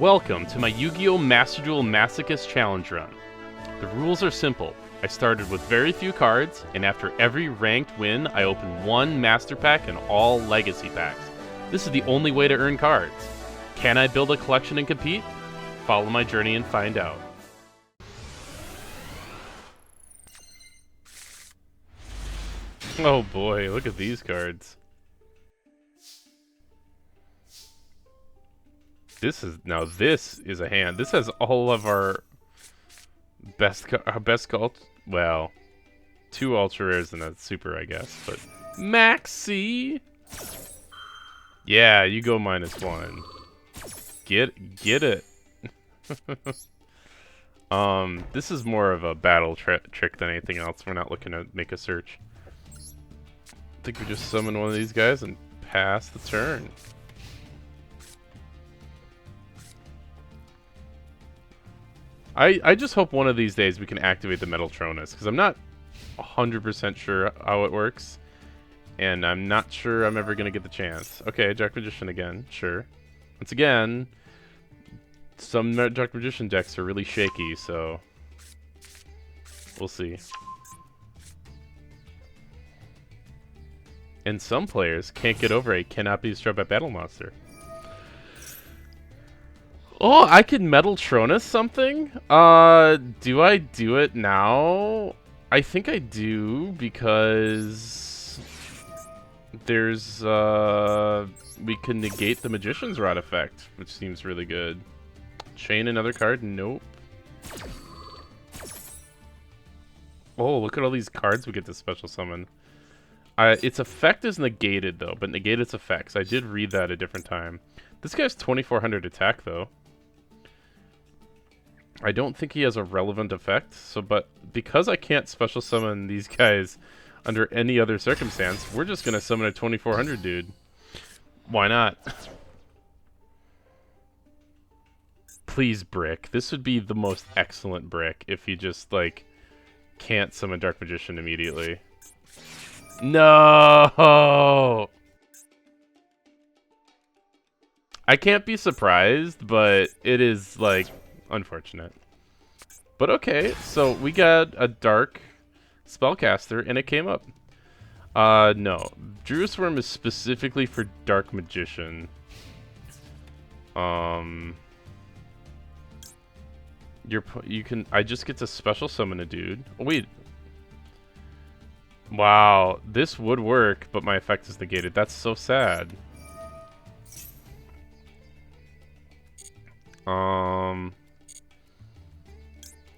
Welcome to my Yu-Gi-Oh! Master Duel Masochist Challenge Run. The rules are simple. I started with very few cards, and after every ranked win, I open one Master Pack and all Legacy Packs. This is the only way to earn cards. Can I build a collection and compete? Follow my journey and find out. Oh boy, look at these cards. This is a hand. This has all of our best cult. Well, 2 ultra rares and a super, I guess. But Maxi. Yeah, you go -1. Get it. This is more of a battle trick than anything else. We're not looking to make a search. I think we just summon one of these guys and pass the turn. I just hope one of these days we can activate the Metaltronus, because I'm not 100% sure how it works, and I'm not sure I'm ever going to get the chance. Okay, Dark Magician again, sure. Once again, some Dark Magician decks are really shaky, so we'll see. And some players can't get over a cannot be destroyed by battle monster. Oh, I could Metaltronus something? Do I do it now? I think I do, because there's, we can negate the Magician's Rod effect, which seems really good. Chain another card? Nope. Oh, look at all these cards we get to special summon. Its effect is negated, though, but negate its effects. I did read that a different time. This guy's 2400 attack, though. I don't think he has a relevant effect, but because I can't special summon these guys under any other circumstance, we're just gonna summon a 2400 dude. Why not? Please brick. This would be the most excellent brick if you just, like, can't summon Dark Magician immediately. No! I can't be surprised, but it is, like, unfortunate. But okay, so we got a Dark Spellcaster, and it came up. No. Drew Swarm is specifically for Dark Magician. I just get to special summon a dude. Oh, wait. Wow, this would work, but my effect is negated. That's so sad.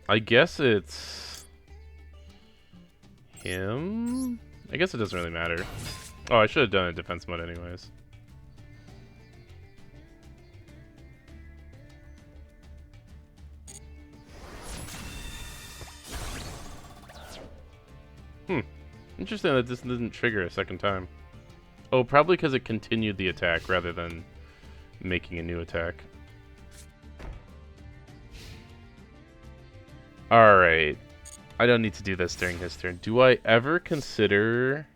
I guess it's him? I guess it doesn't really matter. Oh, I should have done a defense mode anyways. Interesting that this didn't trigger a second time. Oh, probably because it continued the attack rather than making a new attack. Alright. I don't need to do this during his turn. Do I ever consider...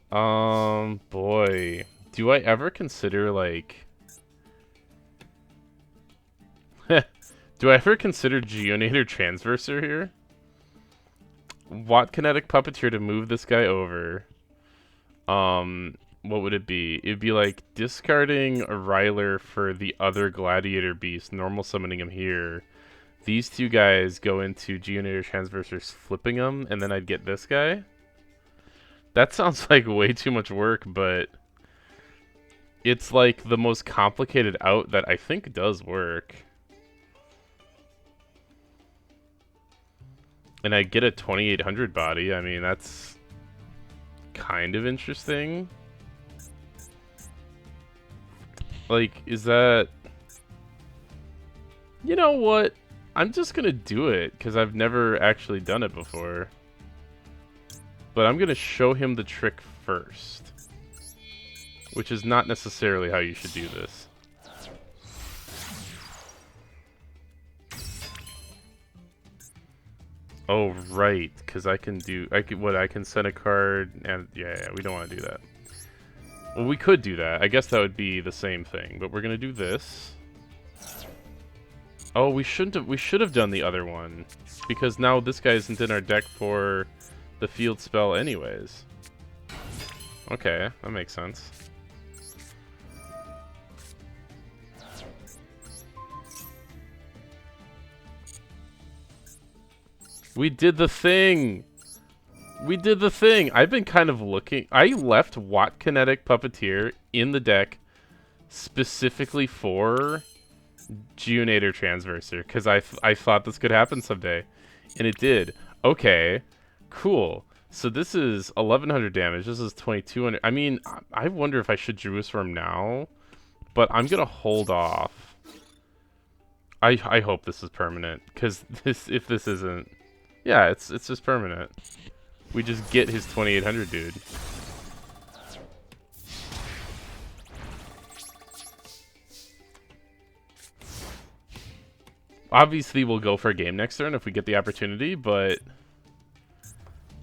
boy. Do I ever consider, like... Do I ever consider Geonator Transverser here? Watt Kinetic Puppeteer to move this guy over. What would it be? It'd be like discarding a Ryler for the other Gladiator Beast, normal summoning him here. These two guys go into Geonator Transversers, flipping them, and then I'd get this guy. That sounds like way too much work, but it's like the most complicated out that I think does work. And I get a 2800 body. I mean, that's kind of interesting. Like, is that... You know what? I'm just gonna do it, because I've never actually done it before. But I'm gonna show him the trick first. Which is not necessarily how you should do this. Oh, right, because I can do... I can send a card, and... Yeah, we don't want to do that. Well, we could do that. I guess that would be the same thing, but we're gonna do this. Oh, we shouldn't have. We should have done the other one, because now this guy isn't in our deck for the field spell, anyways. Okay, that makes sense. We did the thing. We did the thing. I've been kind of looking. I left Watt Kinetic Puppeteer in the deck specifically for Geonator Transverser, because I thought this could happen someday, and it did. Okay, cool. So this is 1100 damage. This is 2200. I mean, I wonder if I should Jerusalem now, but I'm gonna hold off. I hope this is permanent, because if this isn't, yeah, it's just permanent. We just get his 2800 dude. Obviously, we'll go for a game next turn if we get the opportunity, but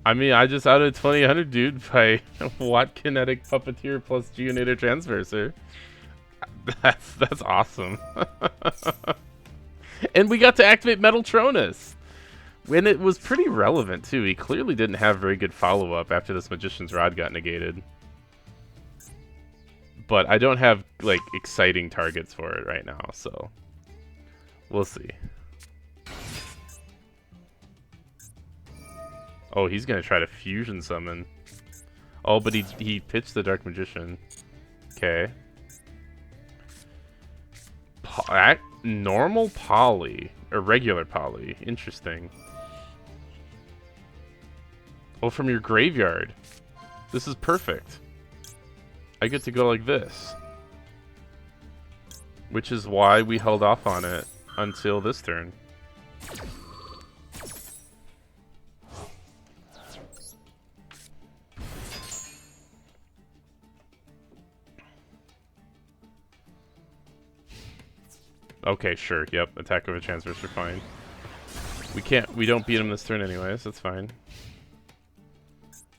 I mean, I just outed 2800 dude by Watt Kinetic Puppeteer plus Geonator Transverser. That's awesome. And we got to activate Metaltronus. And it was pretty relevant, too. He clearly didn't have very good follow-up after this Magician's Rod got negated. But I don't have, like, exciting targets for it right now, so we'll see. Oh, he's going to try to Fusion Summon. Oh, but he pitched the Dark Magician. Okay. Normal Poly. Or regular Poly. Interesting. Oh, from your graveyard. This is perfect. I get to go like this. Which is why we held off on it until this turn. Okay, sure. Yep, attack of a Transverser, fine. We don't beat him this turn anyways, that's fine.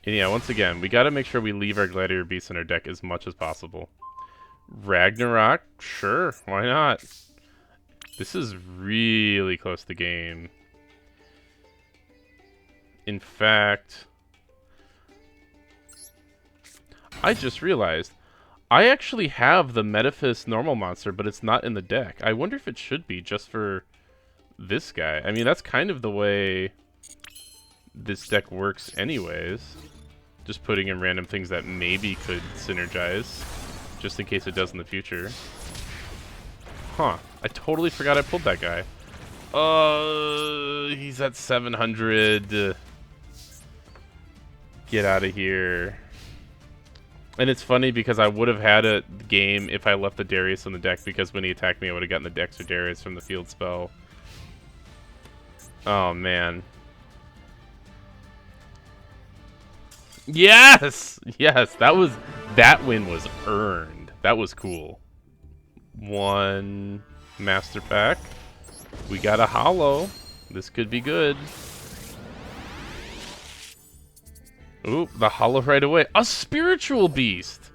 And yeah, once again, we gotta make sure we leave our Gladiator Beasts in our deck as much as possible. Ragnarok? Sure, why not? This is really close to game. In fact, I just realized I actually have the Metaphys normal monster, but it's not in the deck. I wonder if it should be just for this guy. I mean, that's kind of the way this deck works anyways. Just putting in random things that maybe could synergize, just in case it does in the future. Huh. I totally forgot I pulled that guy. He's at 700. Get out of here. And it's funny because I would have had a game if I left the Darius in the deck, because when he attacked me I would have gotten the extra Darius from the field spell. Oh, man. Yes! Yes, that win was earned. That was cool. One Master Pack. We got a Hollow. This could be good. Ooh, the Hollow right away. A Spiritual Beast!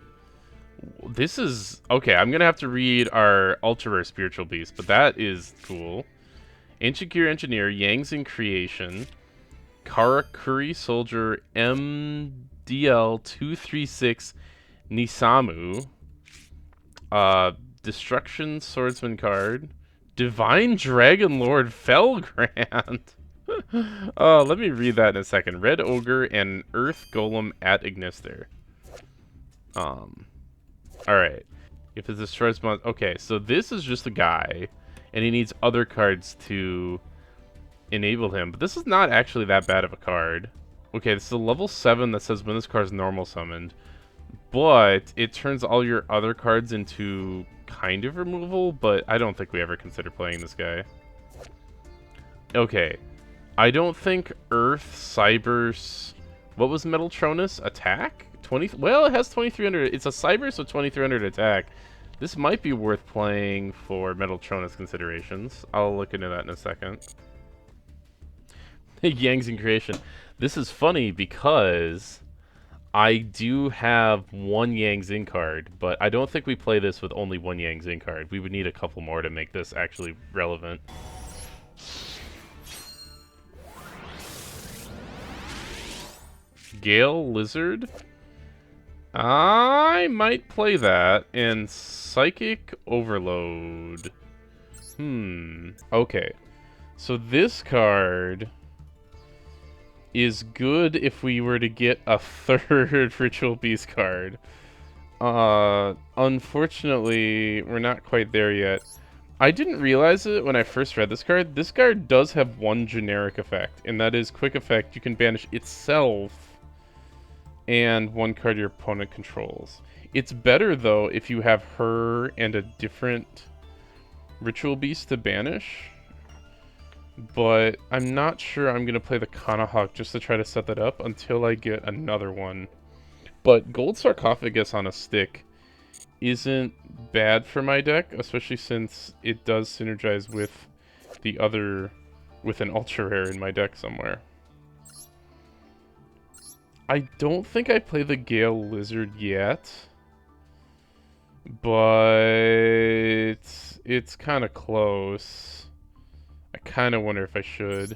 This is... Okay, I'm gonna have to read our Ultra Rare Spiritual Beast, but that is cool. Ancient Gear Engineer, Yangzing Creation, Karakuri Soldier, MDL236, Nisamu, Destruction Swordsman card, Divine Dragon Lord Felgrand. Let me read that in a second. Red Ogre and Earth Golem at Ignister. Alright. If it destroys... Okay, so this is just a guy, and he needs other cards to enable him. But this is not actually that bad of a card. Okay, this is a level 7 that says when this card is normal summoned. But it turns all your other cards into kind of removal, but I don't think we ever consider playing this guy. Okay. I don't think Earth, Cybers... What was Metaltronus? Attack? 20... Well, it has 2300... It's a Cybers with 2300 attack. This might be worth playing for Metaltronus considerations. I'll look into that in a second. Yangzing Creation. This is funny because I do have one Yang Zing card, but I don't think we play this with only one Yang Zing card. We would need a couple more to make this actually relevant. Gale Lizard? I might play that, and Psychic Overload. Okay. So this card is good if we were to get a third Ritual Beast card. Unfortunately, we're not quite there yet. I didn't realize it when I first read this card. This card does have one generic effect, and that is quick effect. You can banish itself and one card your opponent controls. It's better, though, if you have her and a different Ritual Beast to banish. But I'm not sure I'm going to play the Kanahawk just to try to set that up until I get another one. But Gold Sarcophagus on a stick isn't bad for my deck, especially since it does synergize with the other, with an ultra rare in my deck somewhere. I don't think I play the Gale Lizard yet, but it's kind of close. I kind of wonder if I should.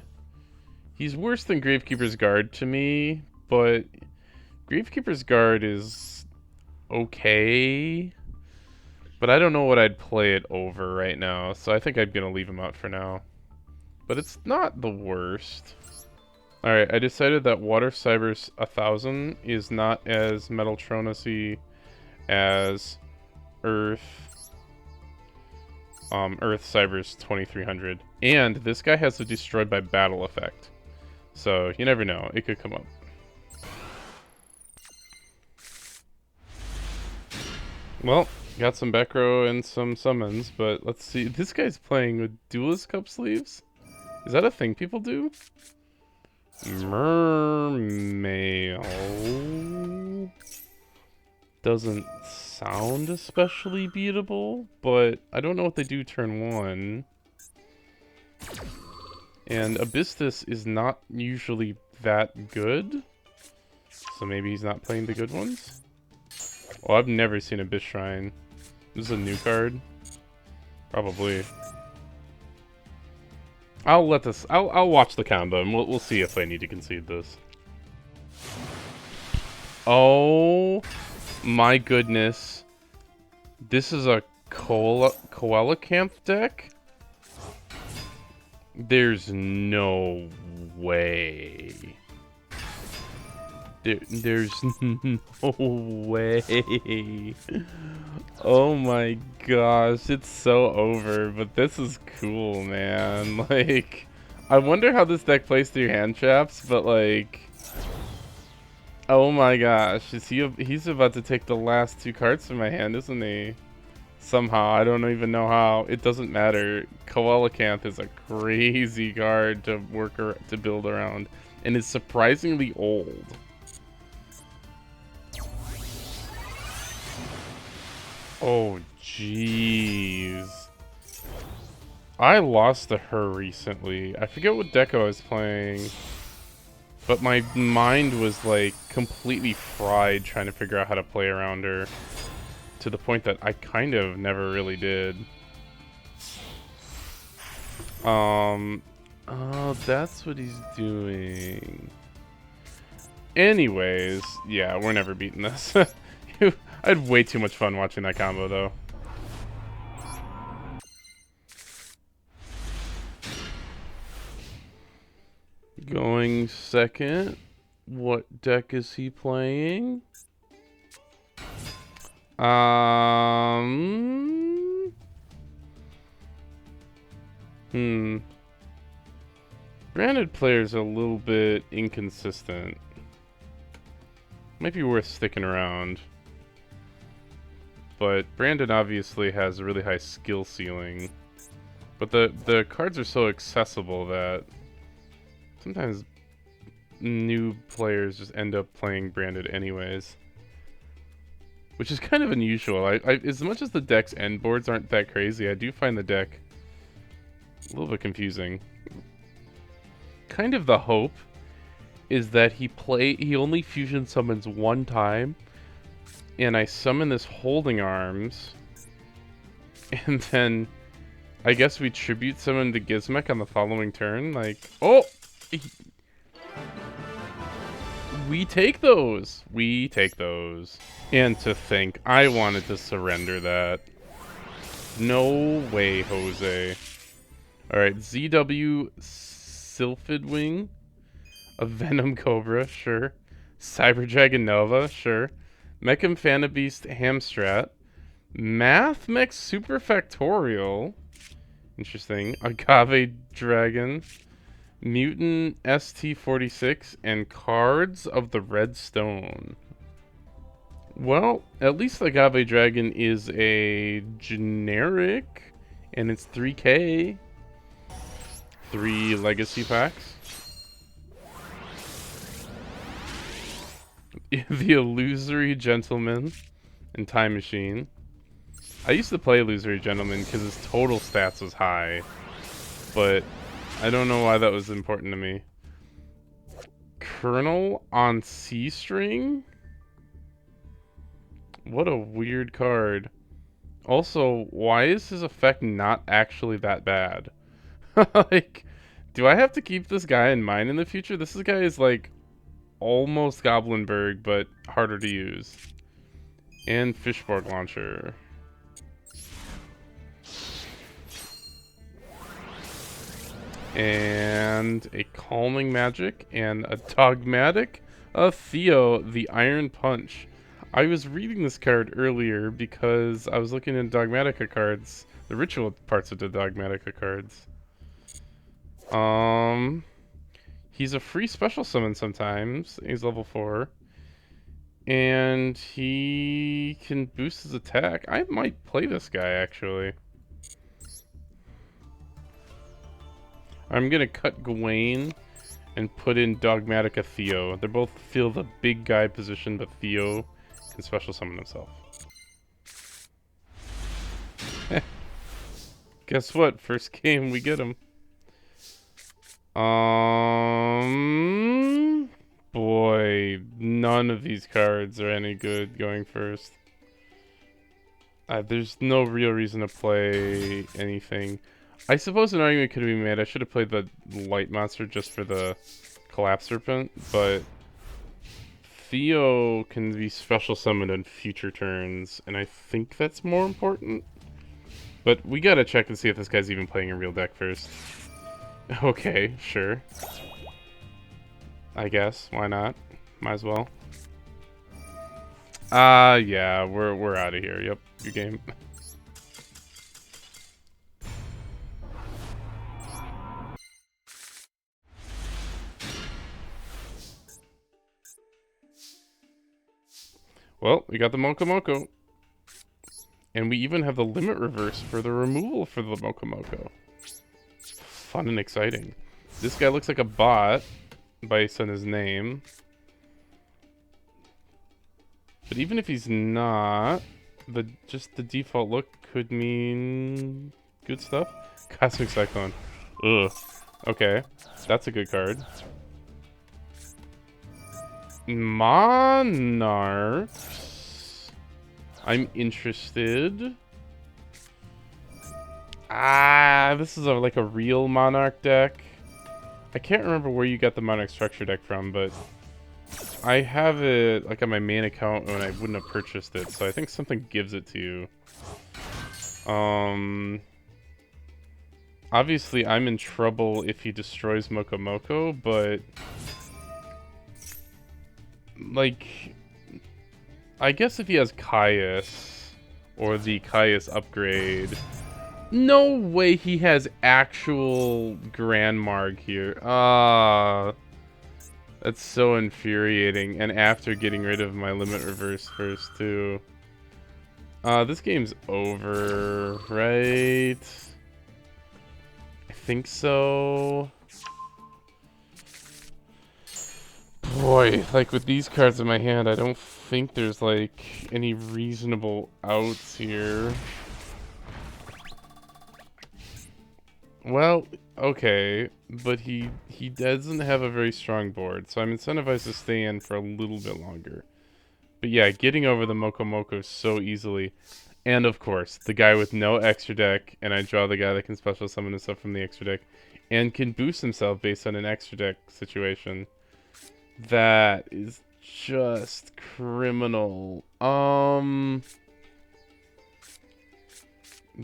He's worse than Gravekeeper's Guard to me, but Gravekeeper's Guard is okay. But I don't know what I'd play it over right now, so I think I'm going to leave him out for now. But it's not the worst. Alright, I decided that Water Cybers 1000 is not as Metaltronus-y as Earth Cybers 2300. And this guy has a Destroyed by Battle effect. So, you never know. It could come up. Well, got some back row and some summons, but let's see. This guy's playing with Duelist Cup sleeves? Is that a thing people do? Mermail doesn't sound especially beatable, but I don't know what they do turn 1. And Abyssus is not usually that good, so maybe he's not playing the good ones? Oh, I've never seen Abyss Shrine. This is a new card? Probably. I'll watch the combo and we'll see if I need to concede this. Oh my goodness. This is a Koala Camp deck? There's no way. There's no way. Oh my gosh, it's so over, but this is cool, man. Like, I wonder how this deck plays through hand traps, but like, oh my gosh, he's about to take the last 2 cards from my hand, isn't he? Somehow, I don't even know how. It doesn't matter. Coelacanth is a crazy card to build around, and is surprisingly old. Oh, jeez. I lost to her recently. I forget what deck I was playing, but my mind was like completely fried trying to figure out how to play around her, to the point that I kind of never really did. Oh, that's what he's doing. Anyways, yeah, we're never beating this. I had way too much fun watching that combo, though. Going second. What deck is he playing? Branded player's a little bit inconsistent. Might be worth sticking around. But Brandon obviously has a really high skill ceiling. But the cards are so accessible that sometimes new players just end up playing Branded anyways. Which is kind of unusual. As much as the deck's end boards aren't that crazy, I do find the deck a little bit confusing. Kind of the hope is that he only fusion summons one time, and I summon this Holding Arms, and then I guess we tribute summon the Gizmek on the following turn. Like, oh, we take those. We take those. And to think, I wanted to surrender that. No way, Jose. Alright, ZW Sylphid Wing. A Venom Cobra, sure. Cyber Dragon Nova, sure. Mecham Fanabeast Hamstrat. Math Mech Super Factorial. Interesting. Agave Dragon. Mutant ST46. And Cards of the Red Stone. Well, at least Agave Dragon is a generic. And it's 3K. 3 legacy packs. The Illusory Gentleman and Time Machine. I used to play Illusory Gentleman because his total stats was high, but I don't know why that was important to me. Colonel on C-String? What a weird card. Also, why is his effect not actually that bad? Like, do I have to keep this guy in mind in the future? This guy is like almost Goblinberg, but harder to use. And Fishborg Launcher. And a Calming Magic and a Dogmatic of Theo, the Iron Punch. I was reading this card earlier because I was looking at Dogmatica cards, the ritual parts of the Dogmatica cards. He's a free special summon sometimes. He's level 4. And he can boost his attack. I might play this guy, actually. I'm going to cut Gawain and put in Dogmatica Theo. They both fill the big guy position, but Theo can special summon himself. Guess what? First game, we get him. Boy, none of these cards are any good going first. There's no real reason to play anything. I suppose an argument could be made. I should have played the Light Monster just for the Collapse Serpent, but Theo can be special summoned in future turns, and I think that's more important. But we gotta check and see if this guy's even playing a real deck first. Okay, sure. I guess. Why not? Might as well. Yeah, we're out of here. Yep, your game. Well, we got the Moko Moko. And we even have the limit reverse for the removal for the Moko Moko. Fun and exciting. This guy looks like a bot based on his name. But even if he's not, just the default look could mean good stuff. Cosmic Cyclone. Ugh. Okay. That's a good card. Monarchs. I'm interested. This is like a real Monarch deck. I can't remember where you got the Monarch structure deck from, but I have it like on my main account when I wouldn't have purchased it, so I think something gives it to you. Obviously I'm in trouble if he destroys Moko Moko, but like, I guess if he has Caius or the Caius upgrade. No way he has actual Grand Marg here. That's so infuriating. And after getting rid of my limit reverse first, too. This game's over, right? I think so. Boy, like with these cards in my hand, I don't think there's like any reasonable outs here. Well, okay, but he doesn't have a very strong board, so I'm incentivized to stay in for a little bit longer. But yeah, getting over the Moko Moko so easily. And of course, the guy with no extra deck, and I draw the guy that can special summon himself from the extra deck, and can boost himself based on an extra deck situation. That is just criminal.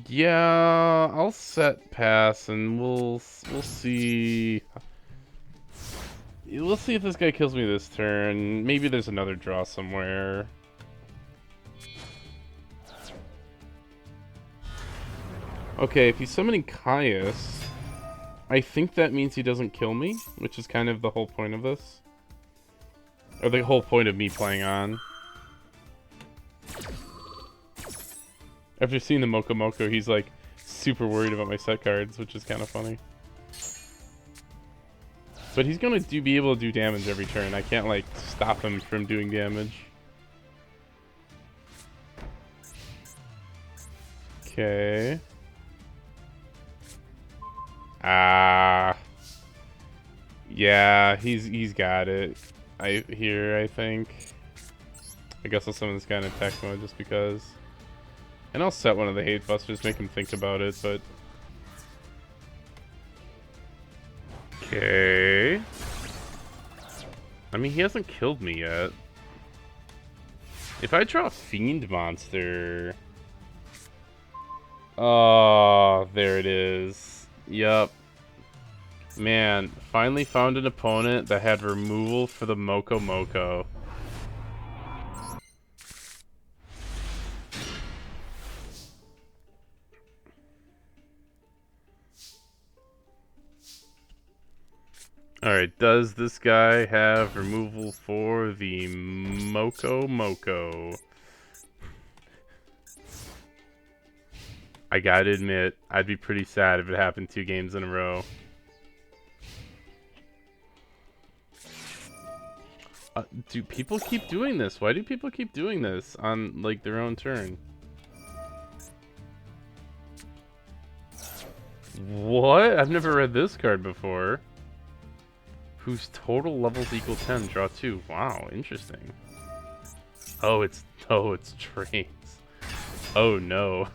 Yeah, I'll set pass, and we'll see. We'll see if this guy kills me this turn. Maybe there's another draw somewhere. Okay, if he's summoning Caius, I think that means he doesn't kill me, which is kind of the whole point of this. Or the whole point of me playing on. After seeing the Moko Moko, he's like super worried about my set cards, which is kind of funny. But he's gonna be able to do damage every turn. I can't like stop him from doing damage. Okay. Yeah, he's got it. I think. I guess I'll summon this guy in attack mode just because. And I'll set one of the hate busters, make him think about it, but. Okay. I mean, he hasn't killed me yet. If I draw a Fiend monster... Oh, there it is. Yup. Man, finally found an opponent that had removal for the Moko Moko. Alright, does this guy have removal for the Moko Moko? I gotta admit, I'd be pretty sad if it happened 2 games in a row. Do people keep doing this? Why do people keep doing this on, like, their own turn? What? I've never read this card before. Whose total levels equal 10, draw 2. Wow, interesting. Oh, it's trains. Oh no.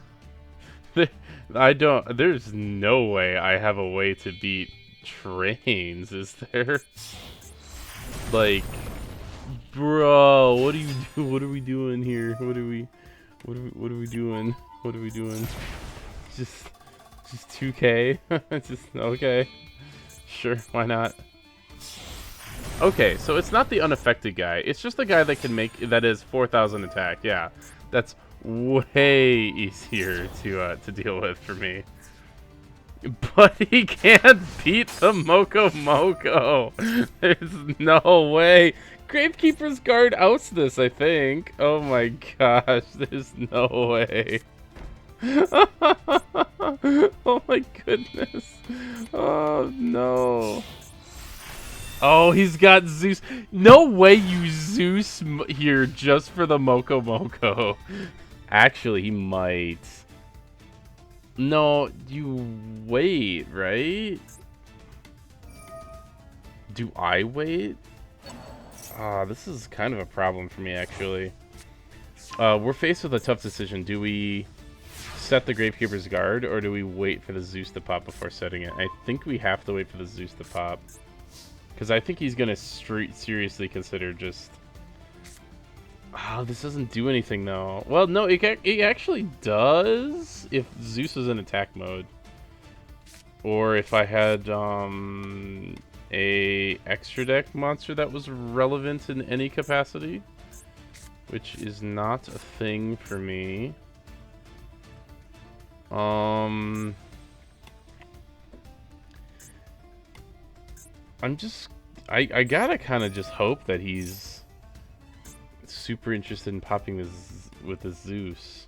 There's no way I have a way to beat trains, is there? Like, bro, what do you do? What are we doing here? What are we doing? What are we doing? Just 2K? Just, okay. Sure, why not? Okay, so it's not the unaffected guy. It's just the guy that can make that is 4,000 attack. Yeah, that's way easier to deal with for me. But he can't beat the Moko Moko. There's no way. Gravekeeper's Guard outs this, I think. Oh my gosh, there's no way. Oh my goodness. Oh no. Oh, he's got Zeus. No way you Zeus here just for the Moko Moko. Actually, he might. No, you wait, right? Do I wait? This is kind of a problem for me, actually. We're faced with a tough decision. Do we set the Gravekeeper's Guard, or do we wait for the Zeus to pop before setting it? I think we have to wait for the Zeus to pop. Because I think he's going to seriously consider just... Oh, this doesn't do anything, though. Well, no, it actually does if Zeus is in attack mode. Or if I had a extra deck monster that was relevant in any capacity. Which is not a thing for me. I gotta kind of just hope that he's super interested in popping this with the Zeus.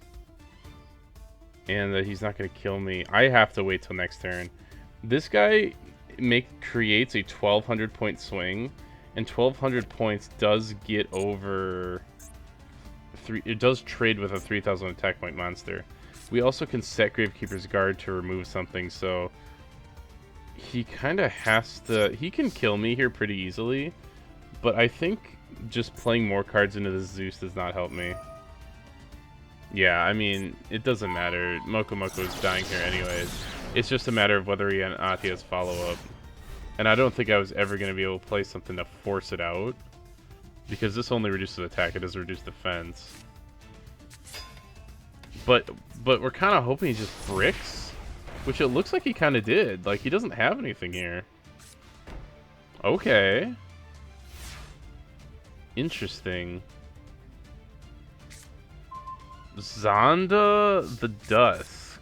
And that he's not gonna kill me. I have to wait till next turn. This guy creates a 1,200 point swing, and 1,200 points does get over... It does trade with a 3,000 attack point monster. We also can set Gravekeeper's Guard to remove something, so... he kind of has to... He can kill me here pretty easily, but I think just playing more cards into the Zeus does not help me. Yeah, I mean, it doesn't matter. Moko Moko is dying here anyways. It's just a matter of whether he has follow-up. And I don't think I was ever going to be able to play something to force it out, because this only reduces attack, it doesn't reduce defense. But we're kind of hoping he just bricks, which it looks like he kind of did. Like, he doesn't have anything here. Okay. Interesting. Zonda the Dusk.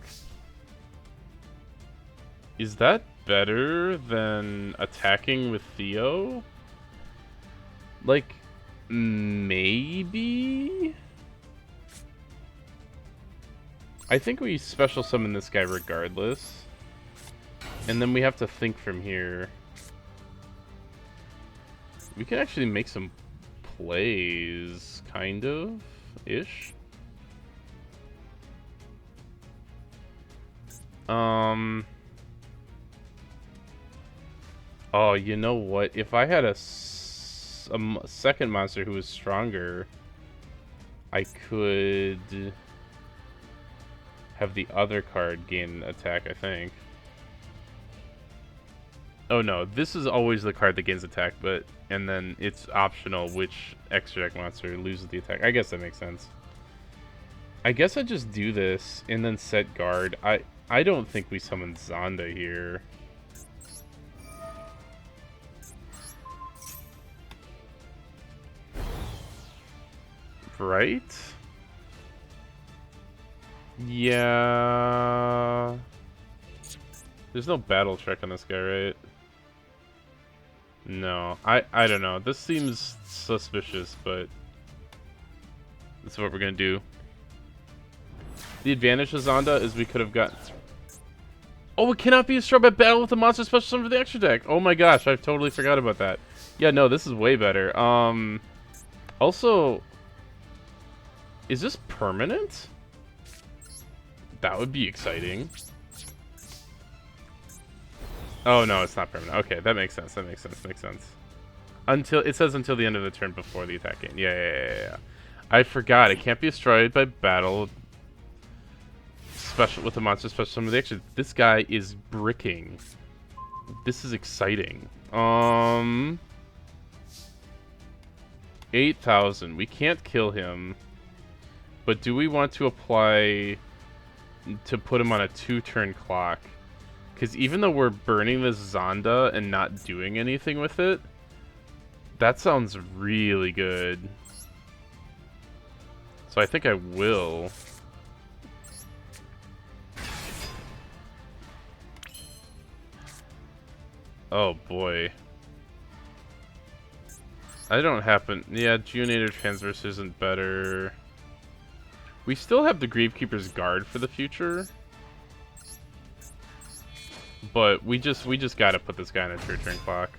Is that better than attacking with Theo? Like, maybe? I think we special summon this guy regardless. And then we have to think from here. We can actually make some plays, kind of, ish. Oh, you know what? If I had a second monster who was stronger, I could have the other card gain attack, I think. Oh no, this is always the card that gains attack, and then it's optional which extra deck monster loses the attack. I guess that makes sense. I guess I just do this and then set guard. I don't think we summon Zonda here. Right? Yeah. There's no battle trick on this guy, right? No. I don't know. This seems suspicious, but that's what we're gonna do. The advantage of Zonda is we could have got... Oh, it cannot be destroyed by battle with the monster special summon for the extra deck. Oh my gosh, I totally forgot about that. Yeah, no, this is way better. Also, is this permanent? That would be exciting. Oh no, it's not permanent. Okay, that makes sense. That makes sense. Makes sense. Until it says until the end of the turn before the attack gain. Yeah. I forgot. It can't be destroyed by battle. Special with the monster special summon the extra. This guy is bricking. This is exciting. 8,000. We can't kill him. But do we want to apply to put him on a 2-turn clock? Because even though we're burning this Zonda and not doing anything with it, that sounds really good. So I think I will. Oh boy. I don't happen... Yeah, Geonator Transverse isn't better. We still have the Gravekeeper's Guard for the future. But we just gotta put this guy on a 2-turn clock.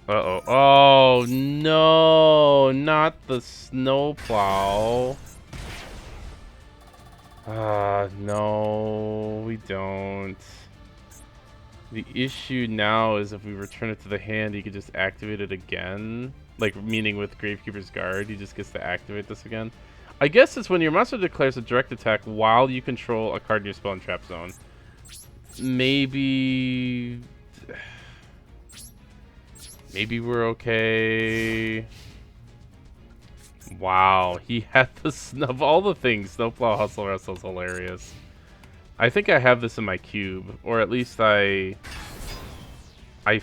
Uh-oh. Oh, no! Not the snowplow. No, we don't. The issue now is if we return it to the hand, he could just activate it again. Like, meaning with Gravekeeper's Guard, he just gets to activate this again. I guess it's when your monster declares a direct attack while you control a card in your spell and trap zone. Maybe... Maybe we're okay. Wow, he had the of all the things. Snowplow Hustle Wrestle's hilarious. I think I have this in my cube, or at least I can't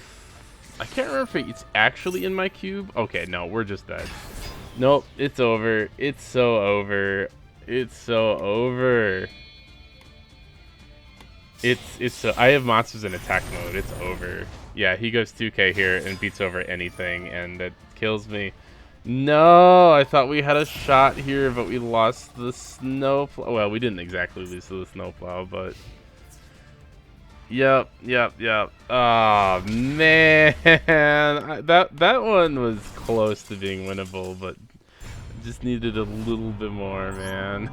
remember if it's actually in my cube. Okay, no, we're just dead. Nope, it's over. It's so over. It's so over. It's so... I have monsters in attack mode. It's over. Yeah, he goes 2k here and beats over anything, and that kills me. No, I thought we had a shot here, but we lost the snowplow. Well, we didn't exactly lose to the snowplow, but... Yep. Oh man, that one was close to being winnable, but just needed a little bit more, man.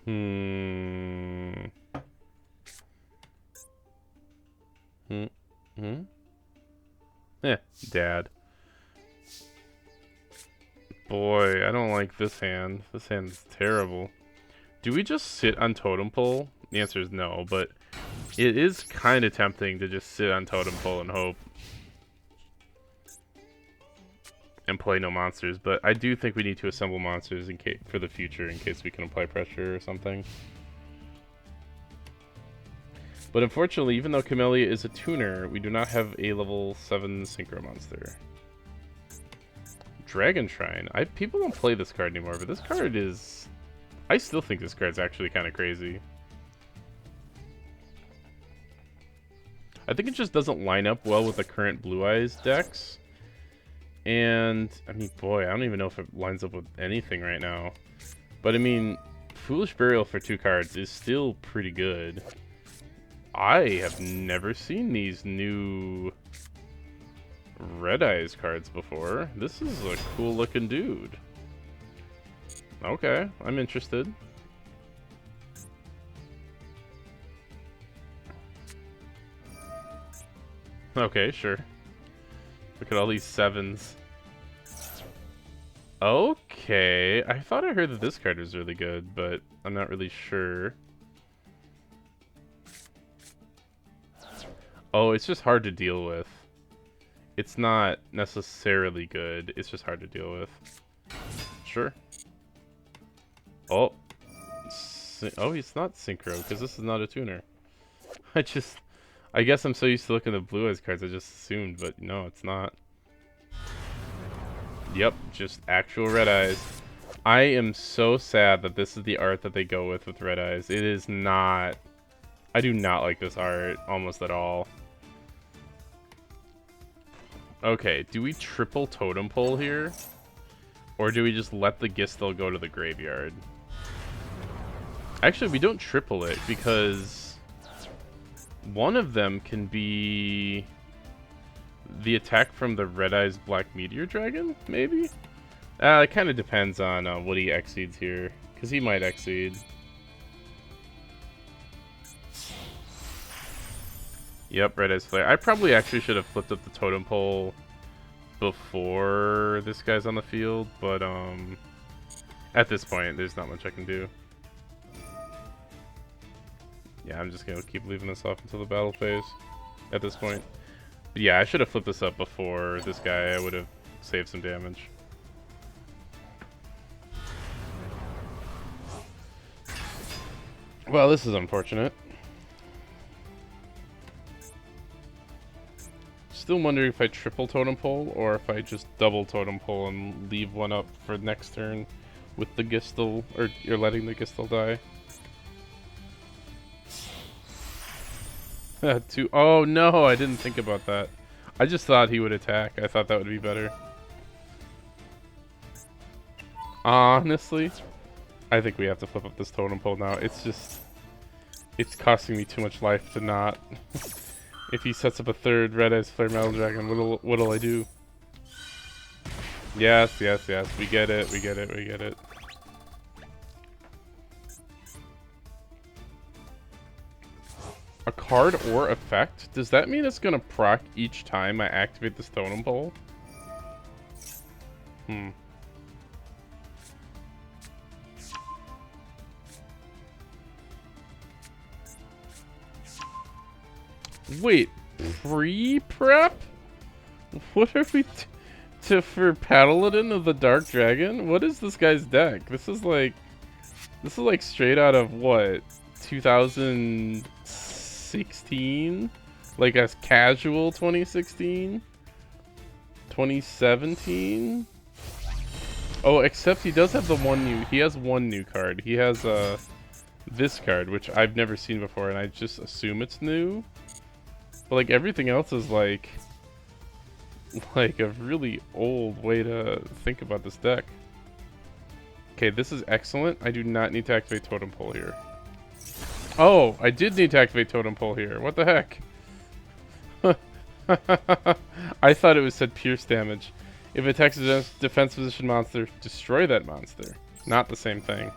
Hmm. Eh, Dad. Boy, I don't like this hand. This hand's terrible. Do we just sit on Totem Pole? The answer is no, but it is kind of tempting to just sit on Totem Pole and hope. And play no monsters, but I do think we need to assemble monsters in case for the future in case we can apply pressure or something. But unfortunately, even though Camellia is a tuner, we do not have a level 7 Synchro monster. Dragon Shrine. People don't play this card anymore, but this card is... I still think this card's actually kind of crazy. I think it just doesn't line up well with the current Blue Eyes decks. And, I mean, boy, I don't even know if it lines up with anything right now. But, I mean, Foolish Burial for 2 cards is still pretty good. I have never seen these new Red Eyes cards before. This is a cool looking dude. Okay, I'm interested. Okay, sure. Look at all these 7s. Okay, I thought I heard that this card was really good, but I'm not really sure. Oh, it's just hard to deal with. It's not necessarily good, it's just hard to deal with. Sure. Oh. Oh, he's not Synchro, because this is not a tuner. I guess I'm so used to looking at the Blue Eyes cards, I just assumed, but no, it's not. Yep, just actual Red Eyes. I am so sad that this is the art that they go with Red Eyes. It is not... I do not like this art almost at all. Okay, do we triple Totem Pole here? Or do we just let the Gistel go to the graveyard? Actually, we don't triple it because one of them can be the attack from the Red Eyes Black Meteor Dragon, maybe? It kind of depends on what he exceeds here, because he might exceed. Yep, Red Eyes Flare. I probably actually should have flipped up the Totem Pole before this guy's on the field, but at this point, there's not much I can do. Yeah, I'm just going to keep leaving this off until the battle phase at this point. But yeah, I should have flipped this up before this guy. I would have saved some damage. Well, this is unfortunate. Still wondering if I triple Totem Pole or if I just double Totem Pole and leave one up for next turn with the Gistel, or you're letting the Gistel die. Oh no, I didn't think about that. I just thought he would attack. I thought that would be better. Honestly, I think we have to flip up this Totem Pole now. It's costing me too much life to not. If he sets up a third Red Eyes Flare Metal Dragon, what'll I do? Yes. We get it. A card or effect? Does that mean it's gonna proc each time I activate this Totem Pole? Wait, pre-prep? What are we for Paladin of the Dark Dragon? What is this guy's deck? This is like straight out of what? 2016? Like a casual 2016? 2017? Oh, except he does have he has one new card. He has this card, which I've never seen before, and I just assume it's new. But like everything else is like a really old way to think about this deck. Okay, this is excellent. I do not need to activate Totem Pole here. Oh, I did need to activate Totem Pole here. What the heck? I thought it was said pierce damage. If it attacks a defense position monster, destroy that monster. Not the same thing.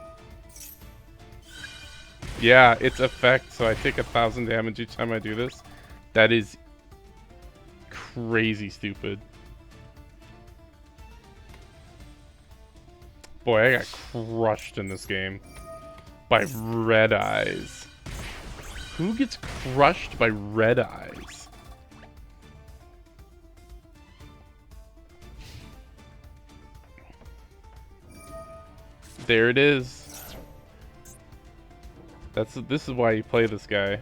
Yeah, it's effect, so I take 1,000 damage each time I do this. That is crazy stupid. Boy, I got crushed in this game by Red Eyes. Who gets crushed by Red Eyes? There it is. This is why you play this guy.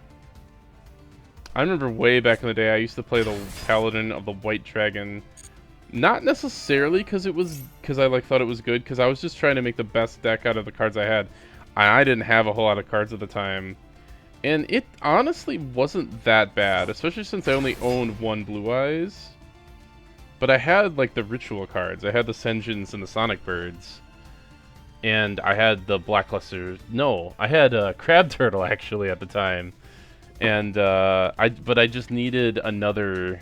I remember way back in the day I used to play the Paladin of the White Dragon. Not necessarily because I like thought it was good, because I was just trying to make the best deck out of the cards I had. I didn't have a whole lot of cards at the time. And it honestly wasn't that bad, especially since I only owned one Blue Eyes. But I had like the ritual cards. I had the Senjins and the Sonic Birds. And I had the Blacklusters. No, I had a Crab Turtle actually at the time. And but I just needed another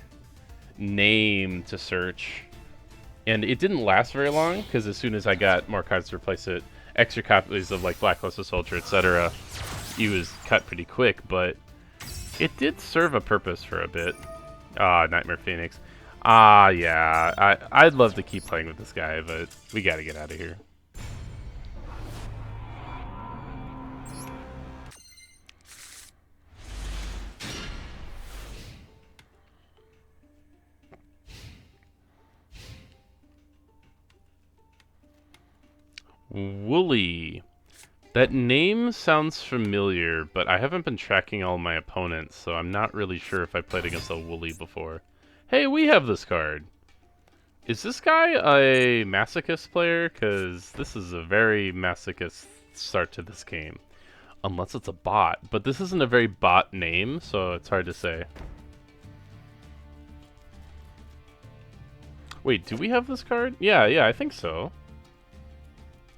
name to search. And it didn't last very long, because as soon as I got more cards to replace it, extra copies of like Blackluster Soldier, etc., he was cut pretty quick, but it did serve a purpose for a bit. Ah, Nightmare Phoenix. Ah, yeah. I'd love to keep playing with this guy, but we gotta get out of here. Wooly. That name sounds familiar, but I haven't been tracking all my opponents, so I'm not really sure if I played against a Wooly before. Hey, we have this card. Is this guy a Masochist player? Because this is a very Masochist start to this game. Unless it's a bot. But this isn't a very bot name, so it's hard to say. Wait, do we have this card? Yeah, I think so.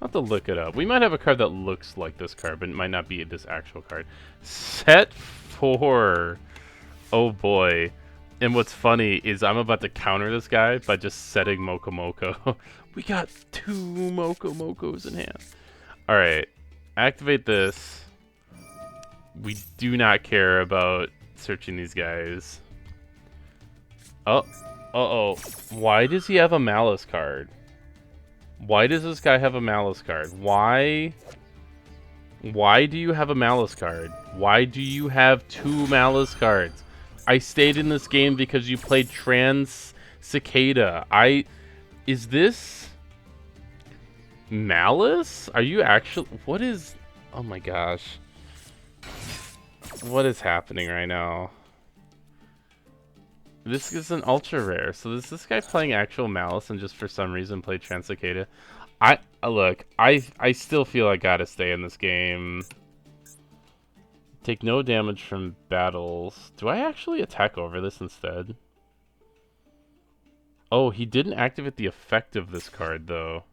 I'll have to look it up. We might have a card that looks like this card, but it might not be this actual card. Set 4. Oh boy. And what's funny is I'm about to counter this guy by just setting Moko Moko. We got 2 Moko Mokos in hand. Alright. Activate this. We do not care about searching these guys. Oh. Uh-oh. Why does he have a Malice card? Why does this guy have a Malice card? Why do you have a Malice card? Why do you have 2 Malice cards? I stayed in this game because you played Trans Cicada. Is this Malice? Are you actually... What is... Oh my gosh. What is happening right now? This is an ultra rare, so is this guy playing actual Malice and just for some reason played Trans Cicada? Look, I still feel I gotta stay in this game. Take no damage from battles. Do I actually attack over this instead? Oh, he didn't activate the effect of this card, though.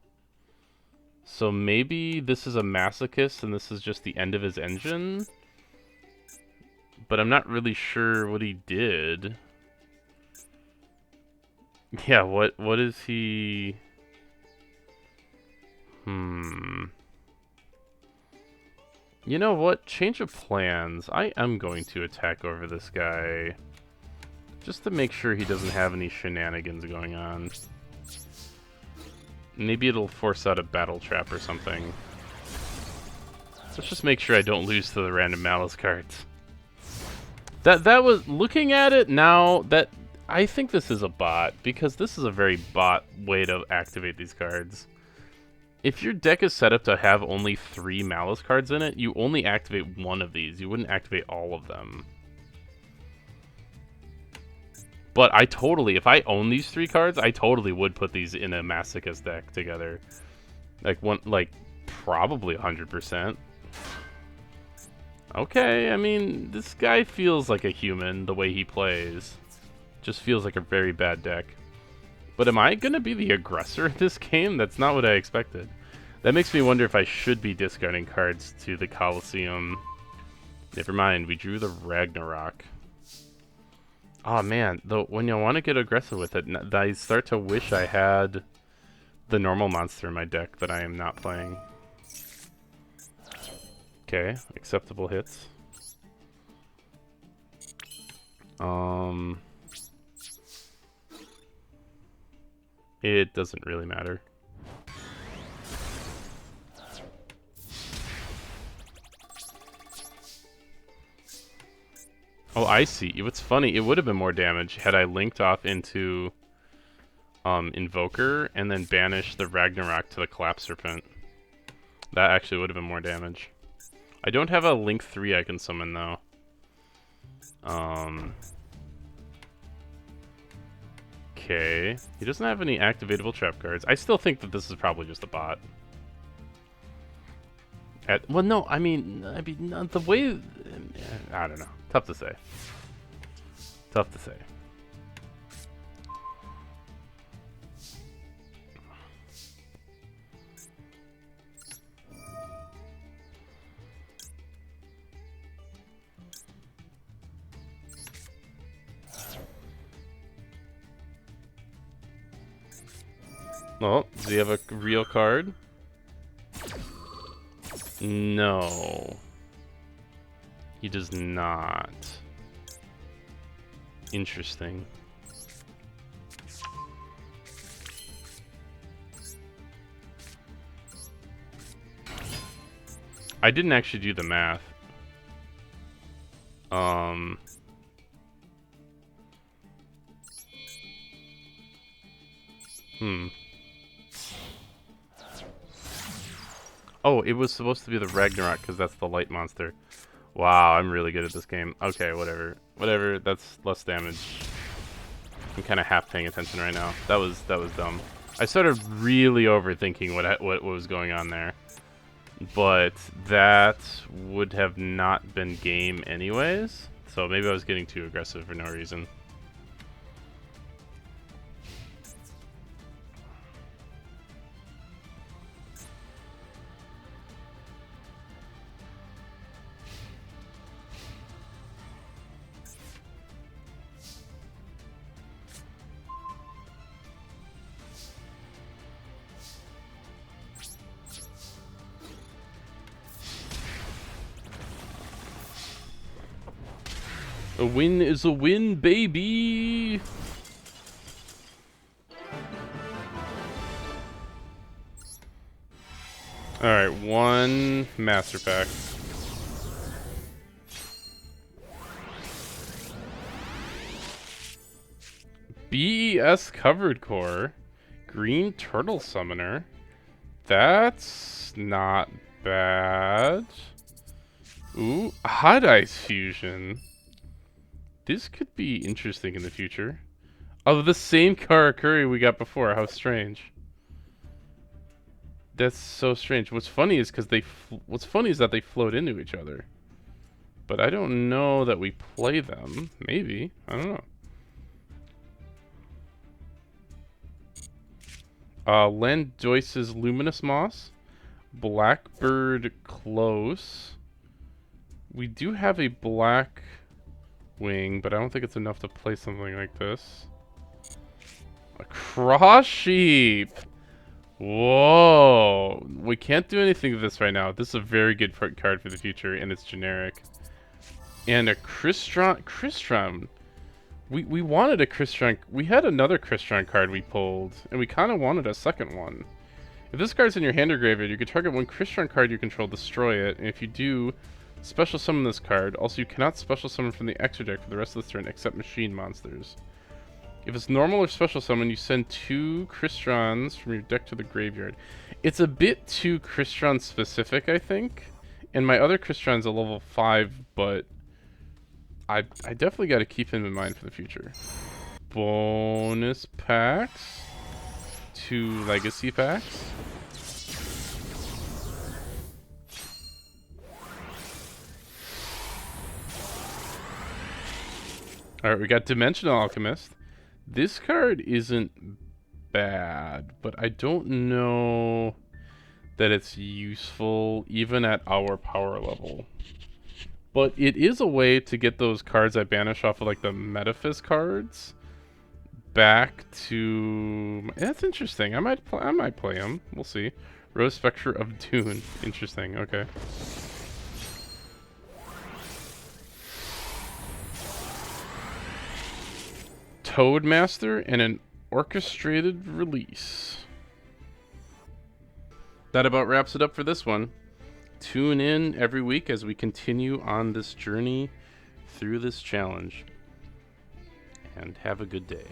So maybe this is a Masochist and this is just the end of his engine? But I'm not really sure what he did. Yeah, what is he... You know what? Change of plans. I am going to attack over this guy. Just to make sure he doesn't have any shenanigans going on. Maybe it'll force out a battle trap or something. Let's just make sure I don't lose to the random Malice cards. That was... Looking at it now, I think this is a bot, because this is a very bot way to activate these cards. If your deck is set up to have only 3 Malice cards in it, you only activate one of these. You wouldn't activate all of them. But if I own these 3 cards, I totally would put these in a Masochist deck together. Probably 100%. Okay, I mean, this guy feels like a human, the way he plays. Just feels like a very bad deck. But am I going to be the aggressor in this game? That's not what I expected. That makes me wonder if I should be discarding cards to the Colosseum. Never mind, we drew the Ragnarok. Oh man, though when you want to get aggressive with it, I start to wish I had the normal monster in my deck that I am not playing. Okay, acceptable hits. It doesn't really matter. Oh, I see. What's funny, it would have been more damage had I linked off into Invoker and then banished the Ragnarok to the Collapse Serpent. That actually would have been more damage. I don't have a Link 3 I can summon, though. Okay. He doesn't have any activatable trap cards. I still think that this is probably just a bot. Well, no, I mean, the way... I don't know. Tough to say. Tough to say. Well, does he have a real card? No. He does not. Interesting. I didn't actually do the math. Oh, it was supposed to be the Ragnarok because that's the light monster. Wow, I'm really good at this game. Okay, whatever. Whatever, that's less damage. I'm kind of half paying attention right now. That was dumb. I started really overthinking what was going on there. But that would have not been game anyways. So maybe I was getting too aggressive for no reason. A win is a win, baby! Alright, one Master Pack. BES Covered Core. Green Turtle Summoner. That's not bad. Ooh, Hot Ice Fusion. This could be interesting in the future. Oh, the same Karakuri we got before. How strange. That's so strange. What's funny is that they float into each other. But I don't know that we play them. Maybe. I don't know. Len Joyce's Luminous Moss. Blackbird Close. We do have a black wing, but I don't think it's enough to play something like this. A Cross Sheep! Whoa! We can't do anything with this right now. This is a very good card for the future, and it's generic. And a Crystron. We wanted a Crystron. We had another Crystron card we pulled, and we kind of wanted a second one. If this card's in your hand or graveyard, you can target one Crystron card you control, destroy it, and if you do, special summon this card. Also, you cannot special summon from the extra deck for the rest of this turn except machine monsters. If it's normal or special summon, you send 2 Crystrons from your deck to the graveyard. It's a bit too Crystron specific, I think. And my other Crystron's a level 5, but I definitely got to keep him in mind for the future. Bonus packs. 2 legacy packs. Alright, we got Dimensional Alchemist. This card isn't bad, but I don't know that it's useful even at our power level. But it is a way to get those cards I banish off of like the Metaphys cards back to. That's interesting. I might play them. We'll see. Rose Spectre of Dune. Interesting. Okay. Toadmaster and an orchestrated release. That about wraps it up for this one. Tune in every week as we continue on this journey through this challenge. And have a good day.